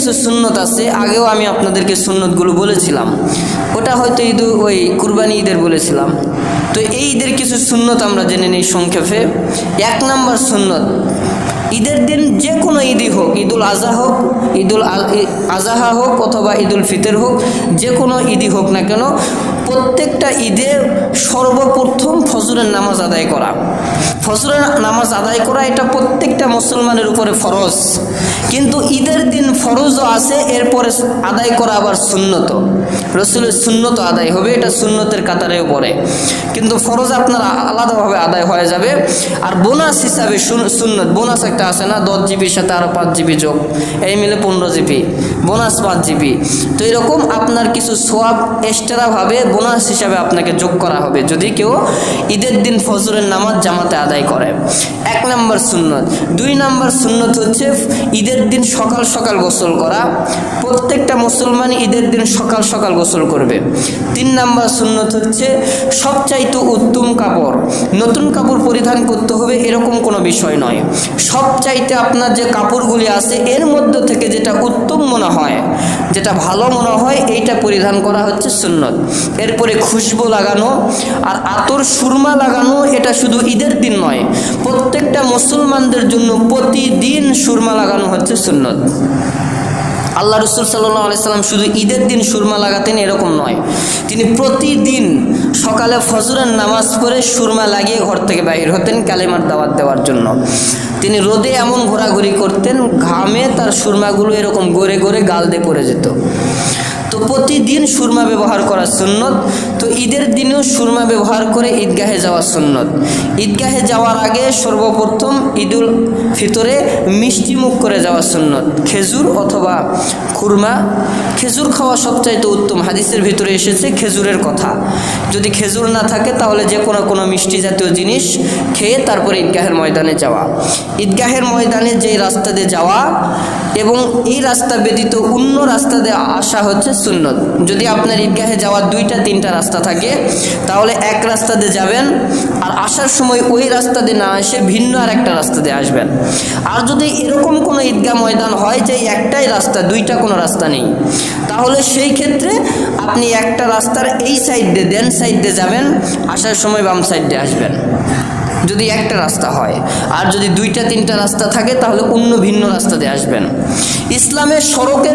কিছু সুন্নত আছে, আগেও আমি আপনাদেরকে সুন্নতগুলো বলেছিলাম, ওটা হয়তো ওই কুরবানি ঈদের বলেছিলাম। তো এই ঈদের কিছু সুন্নত আমরা জেনে নিই সংক্ষেপে। 1 নম্বর সুন্নত, ঈদের দিন যে কোনো ঈদই হোক, ঈদুল আজহা হোক, ঈদুল আজহা হোক অথবা ঈদুল ফিতর হোক, যে কোনো ঈদই হোক না কেন, প্রত্যেকটা ঈদে সর্বপ্রথম ফজরের নামাজ আদায় করা। ফজরের নামাজ আদায় করা এটা প্রত্যেকটা মুসলমানের উপরে ফরজ, কিন্তু ঈদের দিন ফরজও আছে, এরপরে আদায় করা আবার সুন্নত, রসুলের সুন্নত আদায় হবে, এটা সুন্নতের কাতারেও পড়ে, কিন্তু ফরজ আপনার আলাদাভাবে আদায় হয়ে যাবে। আর বোনাস হিসাবে সুন্নত, বোনাস একটা আছে না, 10 জিবির সাথে আরও 5 জিবি যোগ, এই মিলে 15 জিবি, বোনাস 5 জিবি। তো এরকম আপনার কিছু সোয়াব এক্সট্রাভাবে বোনাস হিসাবে আপনাকে যোগ করা হবে যদি কেউ ঈদের দিন ফজরের নামাজ জামাতে আদায় করে। 1 নম্বর সুন্নত। 2 নম্বর সুন্নত হচ্ছে ঈদের দিন সকাল সকাল গোসল করা। প্রত্যেকটা মুসলমান ঈদের দিন সকাল সকাল গোসল করবে। 3 নম্বর সুন্নত হচ্ছে সবচাইতে উত্তম কাপড়, নতুন কাপড় পরিধান করতে হবে এরকম কোনো বিষয় নয়, সবচাইতে আপনার যে কাপড়গুলি আছে এর মধ্যে থেকে যেটা উত্তম মনে হয়, যেটা ভালো মনে হয়, এইটা পরিধান করা হচ্ছে সুন্নত। এরপরে খুশবু লাগানো আর আতর সুরমা লাগানো, এটা শুধু ঈদের দিন নয়, প্রত্যেকটা মুসলমানদের জন্য প্রতিদিন সুরমা লাগানো হচ্ছে সুন্নত। আল্লাহ রসুল সাল্লাল্লাহু আলাইহি সাল্লাম শুধু ঈদের দিন সুরমা লাগাতেন এরকম নয়, তিনি প্রতিদিন সকালে ফজরের নামাজ পড়ে সুরমা লাগিয়ে ঘর থেকে বাইর হতেন কালেমার দাওয়াত দেওয়ার জন্য। তিনি রোদে এমন ঘোরাঘুরি করতেন, ঘামে তার সুরমাগুলো এরকম গড়ে গড়ে গাল দিয়ে পড়ে যেত। তো প্রতিদিন সুরমা ব্যবহার করা সুন্নত। তো ঈদের দিনেও সুরমা ব্যবহার করে ঈদগাহে যাওয়া সুন্নত। ঈদগাহে যাওয়ার আগে সর্বপ্রথম ঈদুল ফিতরে মিষ্টি মুখ করে যাওয়া সুন্নত, খেজুর অথবা খুরমা। খেজুর খাওয়া সবচাইতে উত্তম, হাদিসের ভিতরে এসেছে খেজুরের কথা। যদি খেজুর না থাকে তাহলে যে কোনো মিষ্টি জাতীয় জিনিস খেয়ে তারপরে ঈদগাহের ময়দানে যাওয়া। ঈদগাহের ময়দানে যেই রাস্তা দিয়ে যাওয়া এবং এই রাস্তা ব্যতীত অন্য রাস্তা দিয়ে আসা হচ্ছে সুন্নত। যদি আপনার ঈদগাহে যাওয়ার 2-3টা রাস্তা থাকে তাহলে এক রাস্তা দিয়ে যাবেন, আর আসার সময় ওই রাস্তা দিয়ে না এসে ভিন্ন আর একটা রাস্তা দিয়ে আসবেন। আর যদি এরকম কোনো ঈদগাহ ময়দান হয় যে একটাই রাস্তা, 2টা কোনো রাস্তা নেই, তাহলে সেই ক্ষেত্রে আপনি একটা রাস্তার এই সাইড দিয়ে দেন সাইড দিয়ে যাবেন, আসার সময় বাম সাইড দিয়ে আসবেন, যদি একটা রাস্তা হয়। আর যদি 2-3টা রাস্তা থাকে তাহলে অন্য ভিন্ন রাস্তা দিয়ে আসবেন। ইসলামের সড়কের